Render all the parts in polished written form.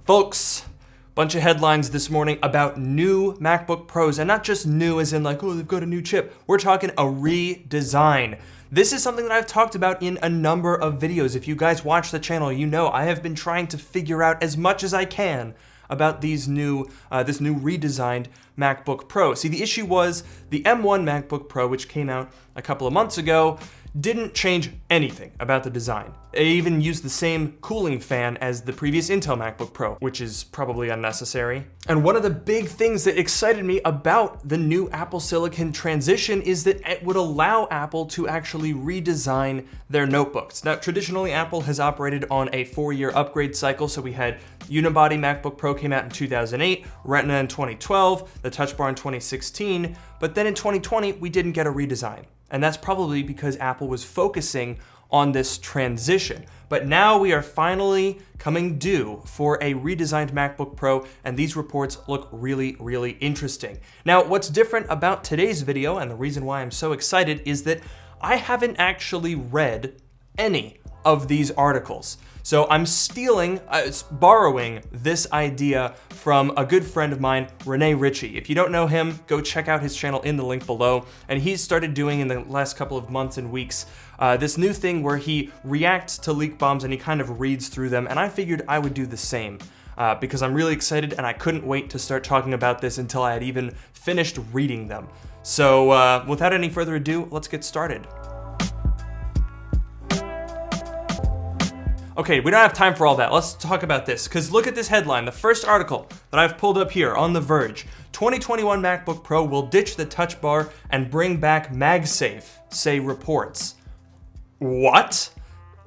Folks, bunch of headlines this morning about new MacBook Pros, and not just new as in like, oh, they've got a new chip. We're talking a redesign. This is something that I've talked about in a number of videos. If you guys watch the channel, you know I have been trying to figure out as much as I can about this new redesigned MacBook Pro. See, the issue was the M1 MacBook Pro, which came out a couple of months ago, didn't change anything about the design. It even used the same cooling fan as the previous Intel MacBook Pro, which is probably unnecessary. And one of the big things that excited me about the new Apple Silicon transition is that it would allow Apple to actually redesign their notebooks. Now, traditionally, Apple has operated on a 4-year upgrade cycle, so we had Unibody MacBook Pro came out in 2008, Retina in 2012, the Touch Bar in 2016, but then in 2020, we didn't get a redesign. And that's probably because Apple was focusing on this transition. But now we are finally coming due for a redesigned MacBook Pro, and these reports look really, really interesting. Now, what's different about today's video, and the reason why I'm so excited, is that I haven't actually read any of these articles. So I'm borrowing this idea from a good friend of mine, Rene Ritchie. If you don't know him, go check out his channel in the link below. And he's started doing in the last couple of months and weeks this new thing where he reacts to leak bombs and he kind of reads through them. And I figured I would do the same because I'm really excited and I couldn't wait to start talking about this until I had even finished reading them. So without any further ado, let's get started. Okay, we don't have time for all that. Let's talk about this, because look at this headline. The first article that I've pulled up here on The Verge. 2021 MacBook Pro will ditch the Touch Bar and bring back MagSafe, say reports. What?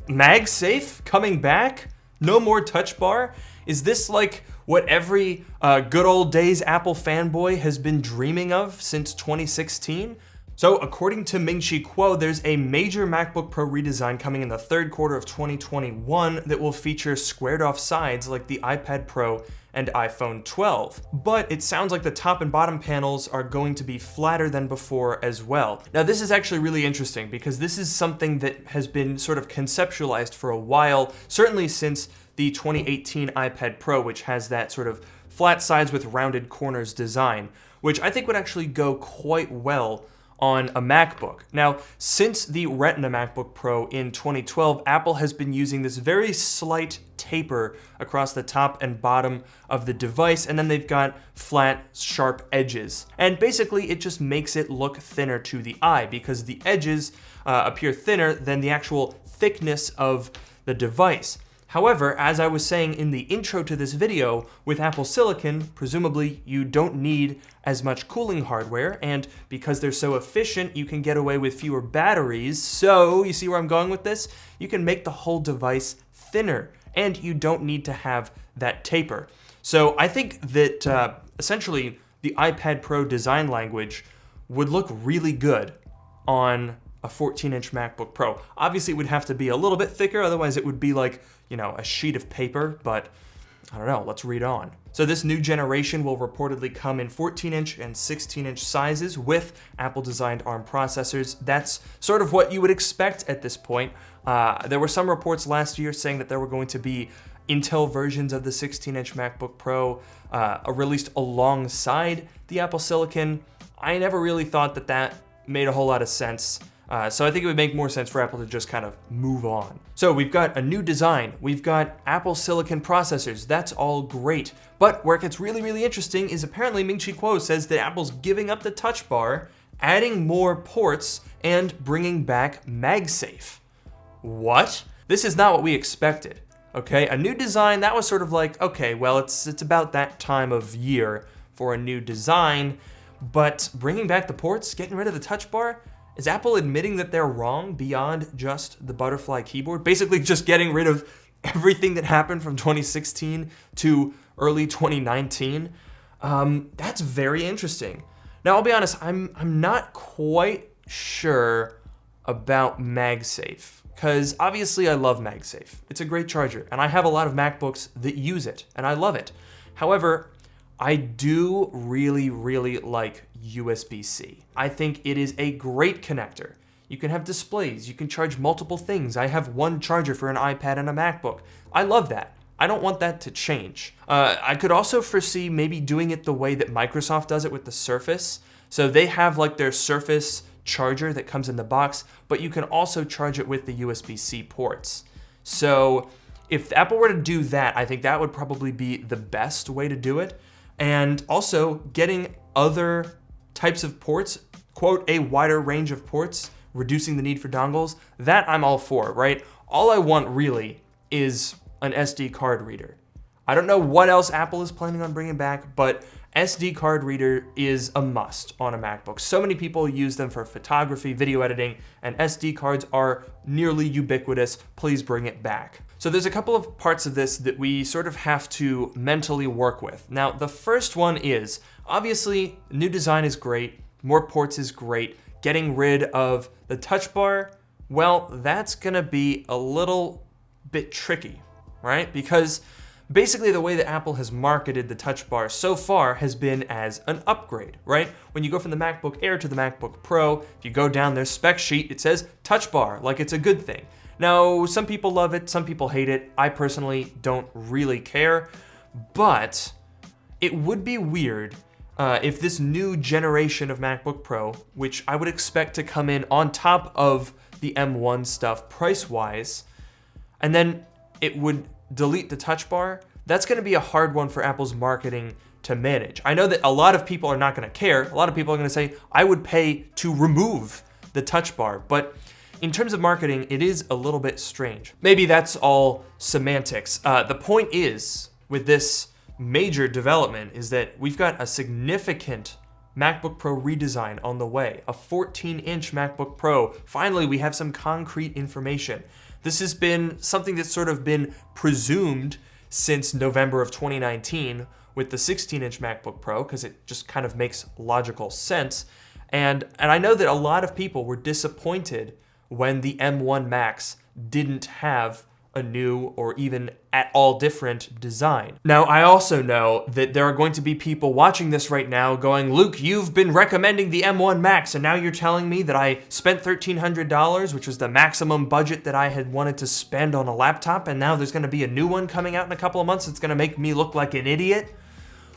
MagSafe coming back? No more Touch Bar? Is this like what every good old days Apple fanboy has been dreaming of since 2016? So according to Ming-Chi Kuo, there's a major MacBook Pro redesign coming in the third quarter of 2021 that will feature squared off sides like the iPad Pro and iPhone 12. But it sounds like the top and bottom panels are going to be flatter than before as well. Now this is actually really interesting because this is something that has been sort of conceptualized for a while, certainly since the 2018 iPad Pro, which has that sort of flat sides with rounded corners design, which I think would actually go quite well on a MacBook. Now, since the Retina MacBook Pro in 2012, Apple has been using this very slight taper across the top and bottom of the device, and then they've got flat, sharp edges. And basically, it just makes it look thinner to the eye because the edges appear thinner than the actual thickness of the device. However, as I was saying in the intro to this video, with Apple Silicon, presumably you don't need as much cooling hardware, and because they're so efficient, you can get away with fewer batteries. So, you see where I'm going with this? You can make the whole device thinner, and you don't need to have that taper. So I think that essentially the iPad Pro design language would look really good on a 14-inch MacBook Pro. Obviously, it would have to be a little bit thicker, otherwise it would be like, you know, a sheet of paper, but I don't know, let's read on. So this new generation will reportedly come in 14-inch and 16-inch sizes with Apple-designed ARM processors. That's sort of what you would expect at this point. There were some reports last year saying that there were going to be Intel versions of the 16-inch MacBook Pro released alongside the Apple Silicon. I never really thought that that made a whole lot of sense. So I think it would make more sense for Apple to just kind of move on. So we've got a new design, we've got Apple Silicon processors, that's all great. But where it gets really, really interesting is apparently Ming-Chi Kuo says that Apple's giving up the Touch Bar, adding more ports, and bringing back MagSafe. What? This is not what we expected, okay? A new design, that was sort of like, okay, well, it's about that time of year for a new design, but bringing back the ports, getting rid of the Touch Bar, is Apple admitting that they're wrong beyond just the butterfly keyboard? Basically just getting rid of everything that happened from 2016 to early 2019? That's very interesting. Now, I'll be honest, I'm not quite sure about MagSafe, because obviously I love MagSafe. It's a great charger, and I have a lot of MacBooks that use it, and I love it. However, I do really, really like USB-C. I think it is a great connector. You can have displays, you can charge multiple things. I have one charger for an iPad and a MacBook. I love that. I don't want that to change. I could also foresee maybe doing it the way that Microsoft does it with the Surface. So they have like their Surface charger that comes in the box, but you can also charge it with the USB-C ports. So if Apple were to do that, I think that would probably be the best way to do it. And also getting other types of ports, quote, a wider range of ports, reducing the need for dongles, that I'm all for, right? All I want really is an SD card reader. I don't know what else Apple is planning on bringing back, but SD card reader is a must on a MacBook. So many people use them for photography, video editing, and SD cards are nearly ubiquitous. Please bring it back. So there's a couple of parts of this that we sort of have to mentally work with. Now, the first one is, obviously, new design is great, more ports is great. Getting rid of the touch bar, well, that's gonna be a little bit tricky, right? Because basically the way that Apple has marketed the touch bar so far has been as an upgrade, right? When you go from the MacBook Air to the MacBook Pro, if you go down their spec sheet, it says touch bar, like it's a good thing. Now, some people love it, some people hate it. I personally don't really care, but it would be weird if this new generation of MacBook Pro, which I would expect to come in on top of the M1 stuff price-wise, and then it would delete the touch bar, that's gonna be a hard one for Apple's marketing to manage. I know that a lot of people are not gonna care. A lot of people are gonna say, I would pay to remove the touch bar, but in terms of marketing, it is a little bit strange. Maybe that's all semantics. The point is, with this major development, is that we've got a significant MacBook Pro redesign on the way, a 14-inch MacBook Pro. Finally, we have some concrete information. This has been something that's sort of been presumed since November of 2019 with the 16-inch MacBook Pro, because it just kind of makes logical sense. And I know that a lot of people were disappointed when the M1 Max didn't have a new or even at all different design. Now, I also know that there are going to be people watching this right now going, Luke, you've been recommending the M1 Max, and now you're telling me that I spent $1,300, which was the maximum budget that I had wanted to spend on a laptop, and now there's gonna be a new one coming out in a couple of months that's gonna make me look like an idiot?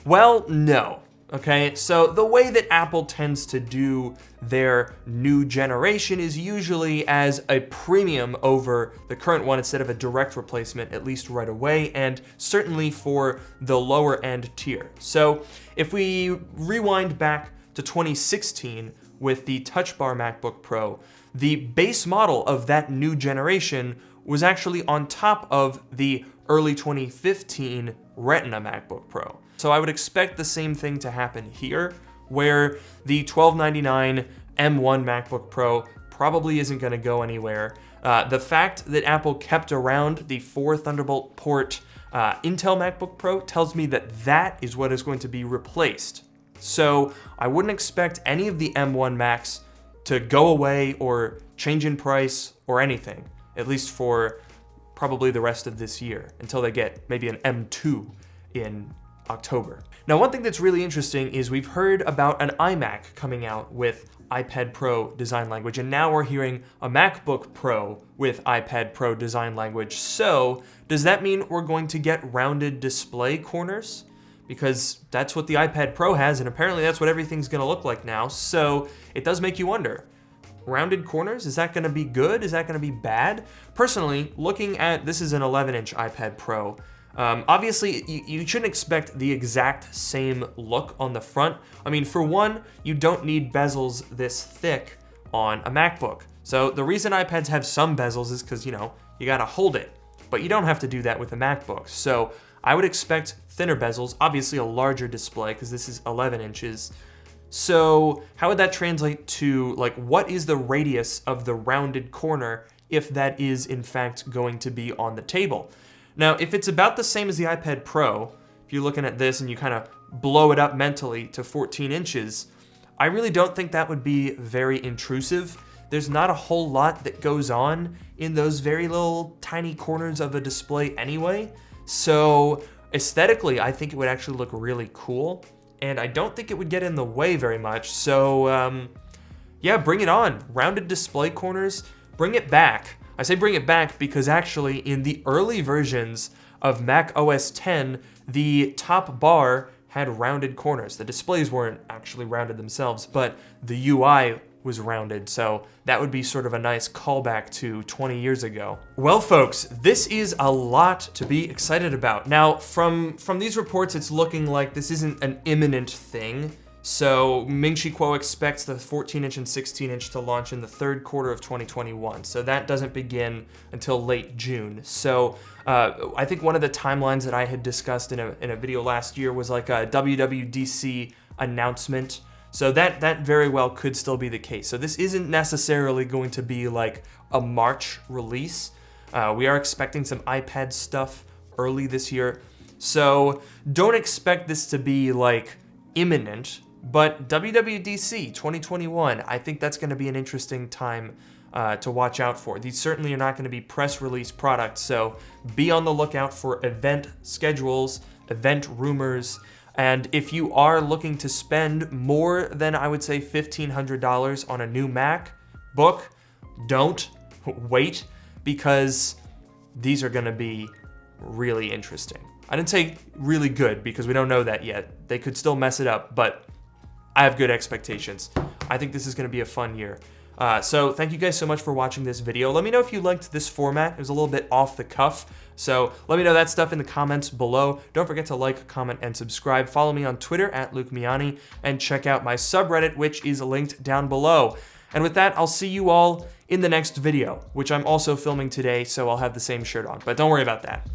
Well, no. Okay, so the way that Apple tends to do their new generation is usually as a premium over the current one instead of a direct replacement, at least right away, and certainly for the lower end tier. So if we rewind back to 2016 with the Touch Bar MacBook Pro, the base model of that new generation was actually on top of the early 2015 Retina MacBook Pro. So I would expect the same thing to happen here, where the $1,299 M1 MacBook Pro probably isn't going to go anywhere. The fact that Apple kept around the 4 Thunderbolt port Intel MacBook Pro tells me that that is what is going to be replaced. So I wouldn't expect any of the M1 Macs to go away or change in price or anything, at least for probably the rest of this year, until they get maybe an M2 in October. Now, one thing that's really interesting is we've heard about an iMac coming out with iPad Pro design language, and now we're hearing a MacBook Pro with iPad Pro design language. So does that mean we're going to get rounded display corners? Because that's what the iPad Pro has, and apparently that's what everything's gonna look like now. So it does make you wonder, rounded corners, is that gonna be good? Is that gonna be bad? Personally, looking at, this is an 11-inch iPad Pro. Obviously, you shouldn't expect the exact same look on the front. I mean, for one, you don't need bezels this thick on a MacBook. So the reason iPads have some bezels is because, you know, you gotta hold it. But you don't have to do that with a MacBook. So I would expect thinner bezels, obviously a larger display, because this is 11 inches. So how would that translate to, like, what is the radius of the rounded corner if that is, in fact, going to be on the table? Now, if it's about the same as the iPad Pro, if you're looking at this and you kind of blow it up mentally to 14 inches, I really don't think that would be very intrusive. There's not a whole lot that goes on in those very little tiny corners of a display anyway. So aesthetically, I think it would actually look really cool, and I don't think it would get in the way very much. So yeah, bring it on. Rounded display corners, bring it back. I say bring it back because actually in the early versions of Mac OS X, the top bar had rounded corners. The displays weren't actually rounded themselves, but the UI was rounded, so that would be sort of a nice callback to 20 years ago. Well, folks, this is a lot to be excited about. Now, from these reports, it's looking like this isn't an imminent thing. So Ming-Chi Kuo expects the 14-inch and 16-inch to launch in the third quarter of 2021. So that doesn't begin until late June. So I think one of the timelines that I had discussed in a video last year was like a WWDC announcement. So that very well could still be the case. So this isn't necessarily going to be like a March release. We are expecting some iPad stuff early this year. So don't expect this to be like imminent. But WWDC 2021, I think that's going to be an interesting time to watch out for. These certainly are not going to be press release products, so be on the lookout for event schedules, event rumors, and if you are looking to spend more than, I would say, $1,500 on a new MacBook, don't wait, because these are going to be really interesting. I didn't say really good because we don't know that yet. They could still mess it up, but I have good expectations. I think this is going to be a fun year. So thank you guys so much for watching this video. Let me know if you liked this format. It was a little bit off the cuff. So let me know that stuff in the comments below. Don't forget to like, comment, and subscribe. Follow me on Twitter @LukeMiani, and check out my subreddit, which is linked down below. And with that, I'll see you all in the next video, which I'm also filming today, so I'll have the same shirt on. But don't worry about that.